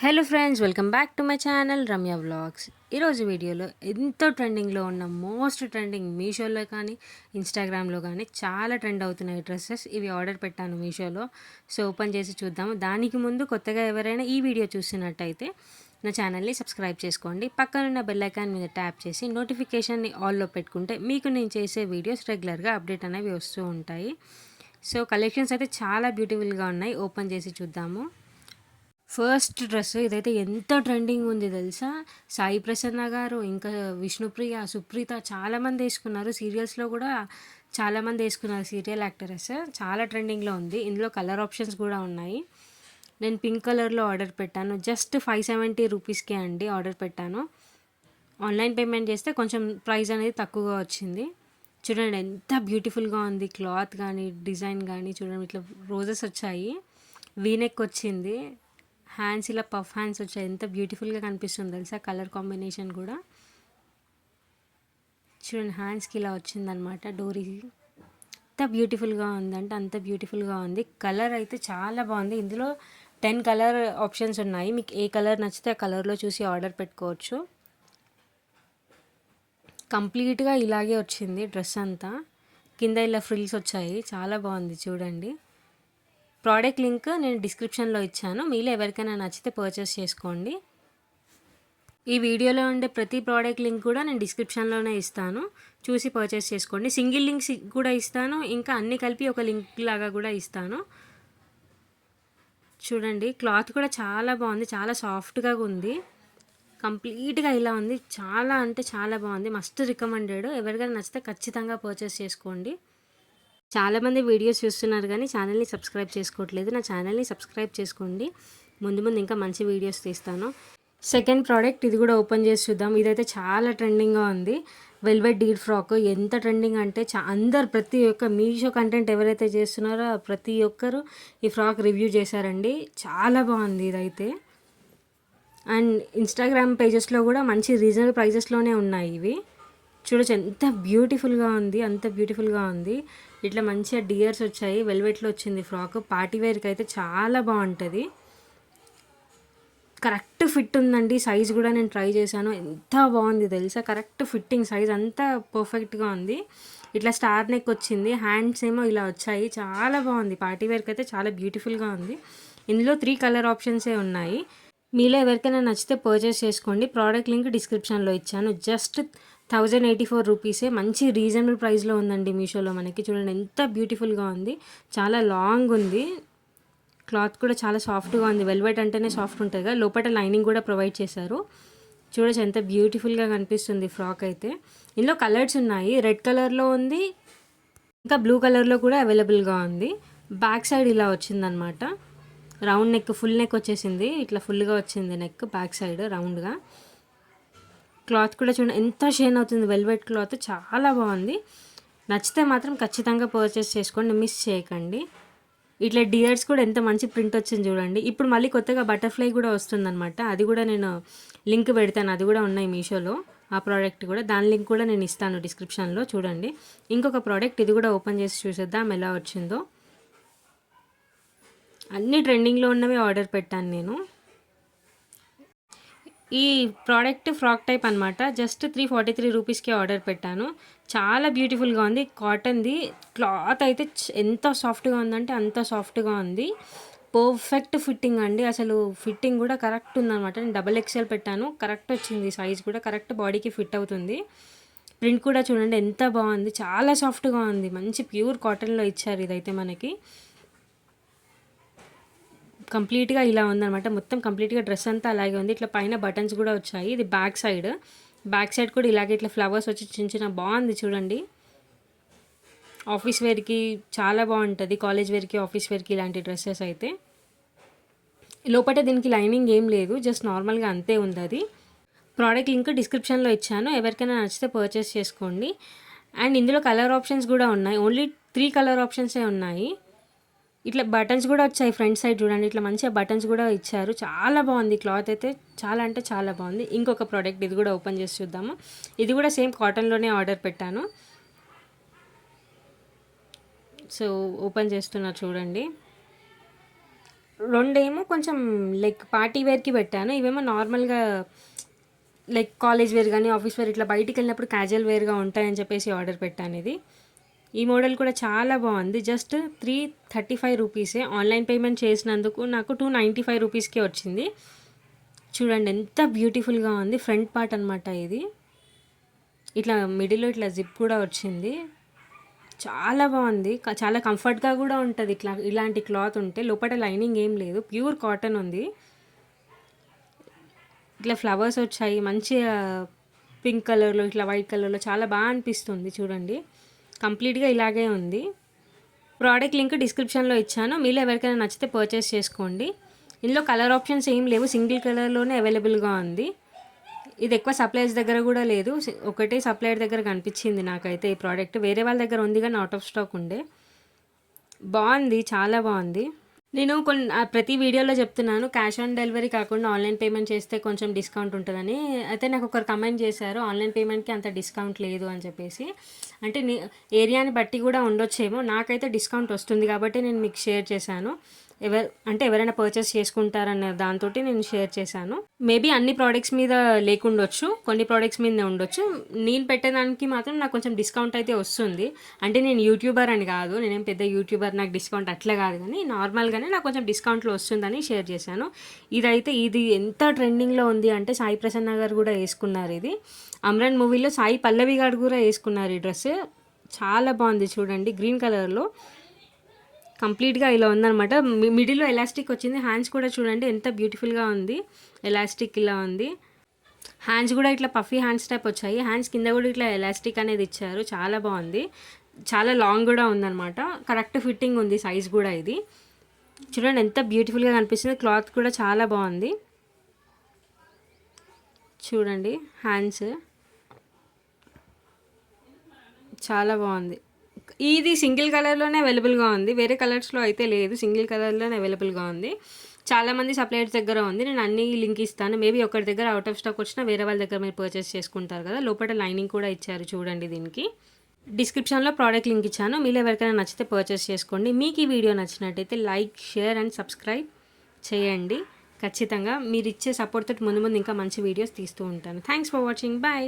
Hello friends, welcome back to my channel Ramya vlogs. ఈరోజు వీడియోలో ఎంతో ట్రెండింగ్లో ఉన్న మోస్ట్ ట్రెండింగ్ మీషోలో కానీ ఇన్స్టాగ్రామ్లో కానీ చాలా ట్రెండ్ అవుతున్నాయి డ్రెస్సెస్. ఇవి ఆర్డర్ పెట్టాను మీషోలో. సో ఓపెన్ చేసి చూద్దాము. దానికి ముందు కొత్తగా ఎవరైనా ఈ వీడియో చూసినట్టయితే నా ఛానల్ని సబ్స్క్రైబ్ చేసుకోండి. పక్కనున్న బెల్ ఐకాన్ మీద ట్యాప్ చేసి నోటిఫికేషన్ని ఆల్లో పెట్టుకుంటే మీకు నేను చేసే వీడియోస్ రెగ్యులర్గా అప్డేట్ అనేవి వస్తూ ఉంటాయి. సో కలెక్షన్స్ అయితే చాలా బ్యూటిఫుల్గా ఉన్నాయి. ఓపెన్ చేసి చూద్దాము. ఫస్ట్ డ్రెస్ ఇదైతే ఎంత ట్రెండింగ్ ఉంది తెలుసా. సాయి ప్రసన్న గారు, ఇంకా విష్ణుప్రియ, సుప్రీత చాలామంది వేసుకున్నారు. సీరియల్స్లో కూడా చాలామంది వేసుకున్నారు. సీరియల్ యాక్టర్స్ చాలా ట్రెండింగ్లో ఉంది. ఇందులో కలర్ ఆప్షన్స్ కూడా ఉన్నాయి. నేను పింక్ కలర్లో ఆర్డర్ పెట్టాను. జస్ట్ 570 రూపీస్కే అండి ఆర్డర్ పెట్టాను. ఆన్లైన్ పేమెంట్ చేస్తే కొంచెం ప్రైస్ అనేది తక్కువగా వచ్చింది. చూడండి ఎంత బ్యూటిఫుల్గా ఉంది. క్లాత్ కానీ డిజైన్ కానీ చూడండి, ఇట్లా రోజెస్ వచ్చాయి, వీనెక్ వచ్చింది, హ్యాండ్స్ ఇలా పఫ్ హ్యాండ్స్ వచ్చాయి. ఎంత బ్యూటిఫుల్గా కనిపిస్తుంది తెలుసా. కలర్ కాంబినేషన్ కూడా చూడండి, హ్యాండ్స్కి ఇలా వచ్చిందనమాట డోరీ. ఎంత బ్యూటిఫుల్గా ఉందంటే అంత బ్యూటిఫుల్గా ఉంది. కలర్ అయితే చాలా బాగుంది. ఇందులో 10 కలర్ ఆప్షన్స్ ఉన్నాయి. మీకు ఏ కలర్ నచ్చితే ఆ కలర్లో చూసి ఆర్డర్ పెట్టుకోవచ్చు. కంప్లీట్గా ఇలాగే వచ్చింది డ్రెస్ అంతా. కింద ఇలా ఫ్రిల్స్ వచ్చాయి, చాలా బాగుంది చూడండి. ప్రోడక్ట్ లింక్ నేను డిస్క్రిప్షన్లో ఇచ్చాను. మీలో ఎవరికైనా నచ్చితే పర్చేస్ చేసుకోండి. ఈ వీడియోలో ఉండే ప్రతి ప్రోడక్ట్ లింక్ కూడా నేను డిస్క్రిప్షన్లోనే ఇస్తాను, చూసి పర్చేస్ చేసుకోండి. సింగిల్ లింక్స్ కూడా ఇస్తాను, ఇంకా అన్నీ కలిపి ఒక లింక్ లాగా కూడా ఇస్తాను. చూడండి క్లాత్ కూడా చాలా బాగుంది, చాలా సాఫ్ట్గా ఉంది. కంప్లీట్గా ఇలా ఉంది, చాలా అంటే చాలా బాగుంది. Must recommended. ఎవరికైనా నచ్చితే ఖచ్చితంగా పర్చేస్ చేసుకోండి. చాలామంది వీడియోస్ చూస్తున్నారు కానీ ఛానల్ని సబ్స్క్రైబ్ చేసుకోవట్లేదు. నా ఛానల్ని సబ్స్క్రైబ్ చేసుకోండి. ముందు ముందు ఇంకా మంచి వీడియోస్ తీస్తాను. సెకండ్ ప్రోడక్ట్ ఇది కూడా ఓపెన్ చేసి చూద్దాం. ఇదైతే చాలా ట్రెండింగ్గా ఉంది. వెల్వెట్ డీడ్ ఫ్రాక్. ఎంత ట్రెండింగ్ అంటే అందరు ప్రతి ఒక్క మీషో కంటెంట్ ఎవరైతే చేస్తున్నారో ప్రతి ఒక్కరు ఈ ఫ్రాక్ రివ్యూ చేశారండి. చాలా బాగుంది ఇదైతే. అండ్ ఇన్స్టాగ్రామ్ పేజెస్లో కూడా మంచి రీజనబుల్ ప్రైజెస్లోనే ఉన్నాయి ఇవి. చూడొచ్చు ఎంత బ్యూటిఫుల్గా ఉంది, అంత బ్యూటిఫుల్గా ఉంది. ఇట్లా మంచిగా డియర్స్ వచ్చాయి. వెల్వెట్లో వచ్చింది ఫ్రాక్. పార్టీ వేర్కి అయితే చాలా బాగుంటుంది. కరెక్ట్ ఫిట్ ఉందండి. సైజ్ కూడా నేను ట్రై చేశాను, ఎంత బాగుంది తెలుసా. కరెక్ట్ ఫిట్టింగ్, సైజ్ అంతా పర్ఫెక్ట్గా ఉంది. ఇట్లా స్టార్ నెక్ వచ్చింది, హ్యాండ్స్ ఏమో ఇలా వచ్చాయి. చాలా బాగుంది. పార్టీ వేర్కి అయితే చాలా బ్యూటిఫుల్గా ఉంది. ఇందులో 3 కలర్ ఆప్షన్సే ఉన్నాయి. మీలో ఎవరికైనా నచ్చితే పర్చేస్ చేసుకోండి. ప్రోడక్ట్ లింక్ డిస్క్రిప్షన్లో ఇచ్చాను. జస్ట్ 1084 రూపీసే. మంచి రీజనబుల్ ప్రైస్లో ఉందండి మీషోలో మనకి. చూడండి ఎంత బ్యూటిఫుల్గా ఉంది. చాలా లాంగ్ ఉంది. క్లాత్ కూడా చాలా సాఫ్ట్గా ఉంది. వెల్వెట్ అంటేనే సాఫ్ట్ ఉంటుంది కదా. లోపల లైనింగ్ కూడా ప్రొవైడ్ చేశారు. చూడొచ్చు ఎంత బ్యూటిఫుల్గా కనిపిస్తుంది ఫ్రాక్ అయితే. ఇందులో కలర్స్ ఉన్నాయి. రెడ్ కలర్లో ఉంది, ఇంకా బ్లూ కలర్లో కూడా అవైలబుల్గా ఉంది. బ్యాక్ సైడ్ ఇలా వచ్చిందనమాట. రౌండ్ నెక్, ఫుల్ నెక్ వచ్చేసింది. ఇట్లా ఫుల్గా వచ్చింది నెక్ బ్యాక్ సైడ్ రౌండ్గా. క్లాత్ కూడా చూడండి ఎంత షైన్ అవుతుంది. వెల్వెట్ క్లాత్ చాలా బాగుంది. నచ్చితే మాత్రం ఖచ్చితంగా పర్చేస్ చేసుకోండి, మిస్ చేయకండి. ఇట్లా డియర్స్ కూడా ఎంత మంచి ప్రింట్ వచ్చింది చూడండి. ఇప్పుడు మళ్ళీ కొత్తగా బటర్ఫ్లై కూడా వస్తుందన్నమాట. అది కూడా నేను లింక్ పెడతాను. అది కూడా ఉన్నాయి మీషోలో ఆ ప్రోడక్ట్ కూడా. దాని లింక్ కూడా నేను ఇస్తాను డిస్క్రిప్షన్లో. చూడండి ఇంకొక ప్రోడక్ట్, ఇది కూడా ఓపెన్ చేసి చూసేద్దాం ఎలా వచ్చిందో. అన్నీ ట్రెండింగ్లో ఉన్నవి ఆర్డర్ పెట్టాను నేను. ఈ ప్రోడక్ట్ ఫ్రాక్ టైప్ అనమాట. జస్ట్ 343 రూపీస్కి ఆర్డర్ పెట్టాను. చాలా బ్యూటిఫుల్గా ఉంది. కాటన్ది. క్లాత్ అయితే ఎంత సాఫ్ట్గా ఉందంటే అంత సాఫ్ట్గా ఉంది. పర్ఫెక్ట్ ఫిట్టింగ్ అండి. అసలు ఫిట్టింగ్ కూడా కరెక్ట్ ఉందన్నమాట. నేను XXL పెట్టాను, కరెక్ట్ వచ్చింది. సైజ్ కూడా కరెక్ట్ బాడీకి ఫిట్ అవుతుంది. ప్రింట్ కూడా చూడండి ఎంత బాగుంది. చాలా సాఫ్ట్గా ఉంది. మంచి ప్యూర్ కాటన్లో ఇచ్చారు ఇదైతే మనకి. కంప్లీట్గా ఇలా ఉందన్నమాట. మొత్తం కంప్లీట్గా డ్రెస్ అంతా అలాగే ఉంది. ఇట్లా పైన బటన్స్ కూడా వచ్చాయి. ఇది బ్యాక్ సైడ్. బ్యాక్ సైడ్ కూడా ఇలాగే ఇట్లా ఫ్లవర్స్ వచ్చి చిన్న చిన్న బాగుంది చూడండి. ఆఫీస్ వేర్కి చాలా బాగుంటుంది. కాలేజ్ వేర్కి, ఆఫీస్ వేర్కి ఇలాంటి డ్రెస్సెస్ అయితే. లోపల దీనికి లైనింగ్ ఏం లేదు, జస్ట్ నార్మల్గా అంతే ఉంది అది. ప్రోడక్ట్ లింక్ డిస్క్రిప్షన్లో ఇచ్చాను. ఎవరికైనా నచ్చితే పర్చేస్ చేసుకోండి. అండ్ ఇందులో కలర్ ఆప్షన్స్ కూడా ఉన్నాయి. ఓన్లీ 3 కలర్ ఆప్షన్సే ఉన్నాయి. ఇట్లా బటన్స్ కూడా వచ్చాయి ఫ్రంట్ సైడ్ చూడండి. ఇట్లా మంచిగా బటన్స్ కూడా ఇచ్చారు. చాలా బాగుంది. క్లాత్ అయితే చాలా అంటే చాలా బాగుంది. ఇంకొక ప్రోడక్ట్, ఇది కూడా ఓపెన్ చేసి చూద్దాము. ఇది కూడా సేమ్ కాటన్లోనే ఆర్డర్ పెట్టాను. సో ఓపెన్ చేస్తున్నా చూడండి. రెండేమో కొంచెం లైక్ పార్టీ వేర్‌కి పెట్టాను. ఇవేమో నార్మల్‌గా లైక్ కాలేజ్ వేర్ గానీ, ఆఫీస్ వేర్ ఇట్లా బయటికెళ్ళినప్పుడు క్యాజువల్ వేర్‌గా ఉంటాయని చెప్పేసి ఆర్డర్ పెట్టానిది. ఈ మోడల్ కూడా చాలా బాగుంది. జస్ట్ 335 రూపీసే. ఆన్లైన్ పేమెంట్ చేసినందుకు నాకు 295 రూపీస్‌కే వచ్చింది. చూడండి ఎంత బ్యూటిఫుల్‌గా ఉంది. ఫ్రంట్ పార్ట్ అనమాట ఇది. ఇట్లా మిడిల్‌లో ఇట్లా జిప్ కూడా వచ్చింది. చాలా బాగుంది. చాలా కంఫర్ట్‌గా కూడా ఉంటది. ఇలాంటి క్లాత్ ఉంటే. లోపట లైనింగ్ ఏం లేదు. ప్యూర్ కాటన్ ఉంది. ఇట్లా ఫ్లవర్స్ వచ్చాయి. మంచిగా పింక్ కలర్‌లో, ఇట్లా వైట్ కలర్‌లో చాలా బాగా అనిపిస్తుంది చూడండి. కంప్లీట్‌గా ఇలాగే ఉంది. ప్రోడక్ట్ లింక్ డిస్క్రిప్షన్‌లో ఇచ్చాను. మీలో ఎవరికైనా నచ్చితే పర్చేస్ చేసుకోండి. ఇందులో కలర్ ఆప్షన్స్ ఏం లేవు. సింగిల్ కలర్‌లోనే అవైలబుల్‌గా ఉంది. ఇది ఎక్కువ సప్లయర్స్ దగ్గర కూడా లేదు. ఒకటే సప్లయర్ దగ్గర కనిపించింది నాకైతే ఈ ప్రోడక్ట్. వేరే వాళ్ళ దగ్గర ఉంది కానీ అవుట్ ఆఫ్ స్టాక్ ఉండే. బాగుంది. చాలా బాగుంది. నేను ప్రతి వీడియోలో చెప్తున్నాను క్యాష్ ఆన్ డెలివరీ కాకుండా ఆన్లైన్ పేమెంట్ చేస్తే కొంచెం డిస్కౌంట్ ఉంటుందని. అయితే నాకు ఒకరు కమెంట్ చేశారు ఆన్లైన్ పేమెంట్కి అంత డిస్కౌంట్ లేదు అని చెప్పేసి. అంటే ఏరియాని బట్టి కూడా ఉండొచ్చేమో. నాకైతే డిస్కౌంట్ వస్తుంది కాబట్టి నేను మీకు షేర్ చేశాను. ఎవరైనా పర్చేస్ చేసుకుంటారన్న దాంతో నేను షేర్ చేశాను. మేబీ అన్ని ప్రోడక్ట్స్ మీద లేకుండొచ్చు, కొన్ని ప్రోడక్ట్స్ మీదనే ఉండొచ్చు. నేను పెట్టేదానికి మాత్రం నాకు కొంచెం డిస్కౌంట్ అయితే వస్తుంది. అంటే నేను యూట్యూబర్ అని కాదు, నేనేం పెద్ద యూట్యూబర్, నాకు డిస్కౌంట్ అట్లా కాదు, కానీ నార్మల్గానే నాకు కొంచెం డిస్కౌంట్లో వస్తుందని షేర్ చేశాను. ఇది ఎంత ట్రెండింగ్లో ఉంది అంటే సాయి ప్రసన్న గారు కూడా వేసుకున్నారు. ఇది అమరన్ మూవీలో సాయి పల్లవి గారు కూడా వేసుకున్నారు ఈ డ్రెస్. చాలా బాగుంది చూడండి. గ్రీన్ కలర్లో కంప్లీట్గా ఇలా ఉందనమాట. మిడిల్లో ఎలాస్టిక్ వచ్చింది. హ్యాండ్స్ కూడా చూడండి ఎంత బ్యూటిఫుల్గా ఉంది. ఎలాస్టిక్ ఇలా ఉంది. హ్యాండ్స్ కూడా ఇట్లా పఫీ హ్యాండ్స్ టైప్ వచ్చాయి. హ్యాండ్స్ కింద కూడా ఇట్లా ఎలాస్టిక్ అనేది ఇచ్చారు. చాలా బాగుంది. చాలా లాంగ్ కూడా ఉందన్నమాట. కరెక్ట్ ఫిట్టింగ్ ఉంది. సైజ్ కూడా ఇది చూడండి ఎంత బ్యూటిఫుల్గా కనిపిస్తుంది. క్లాత్ కూడా చాలా బాగుంది. చూడండి హ్యాండ్స్ చాలా బాగుంది. ఇది సింగిల్ కలర్లోనే అవైలబుల్గా ఉంది. వేరే కలర్స్లో అయితే లేదు. సింగిల్ కలర్లోనే అవైలబుల్గా ఉంది. చాలామంది సప్లయర్స్ దగ్గర ఉంది. నేను అన్ని లింక్ ఇస్తాను. మేబీ ఒకరి దగ్గర అవుట్ ఆఫ్ స్టాక్ వచ్చినా వేరే వాళ్ళ దగ్గర మీరు పర్చేస్ చేసుకుంటారు కదా. లోపల లైనింగ్ కూడా ఇచ్చారు చూడండి. దీనికి డిస్క్రిప్షన్లో ప్రోడక్ట్ లింక్ ఇచ్చాను. మీరు ఎవరికైనా నచ్చితే పర్చేస్ చేసుకోండి. మీకు ఈ వీడియో నచ్చినట్టయితే లైక్, షేర్ అండ్ సబ్స్క్రైబ్ చేయండి. ఖచ్చితంగా మీరు ఇచ్చే సపోర్ట్ తోటి ముందు ఇంకా మంచి వీడియోస్ తీస్తూ ఉంటాను. Thanks for watching. బాయ్.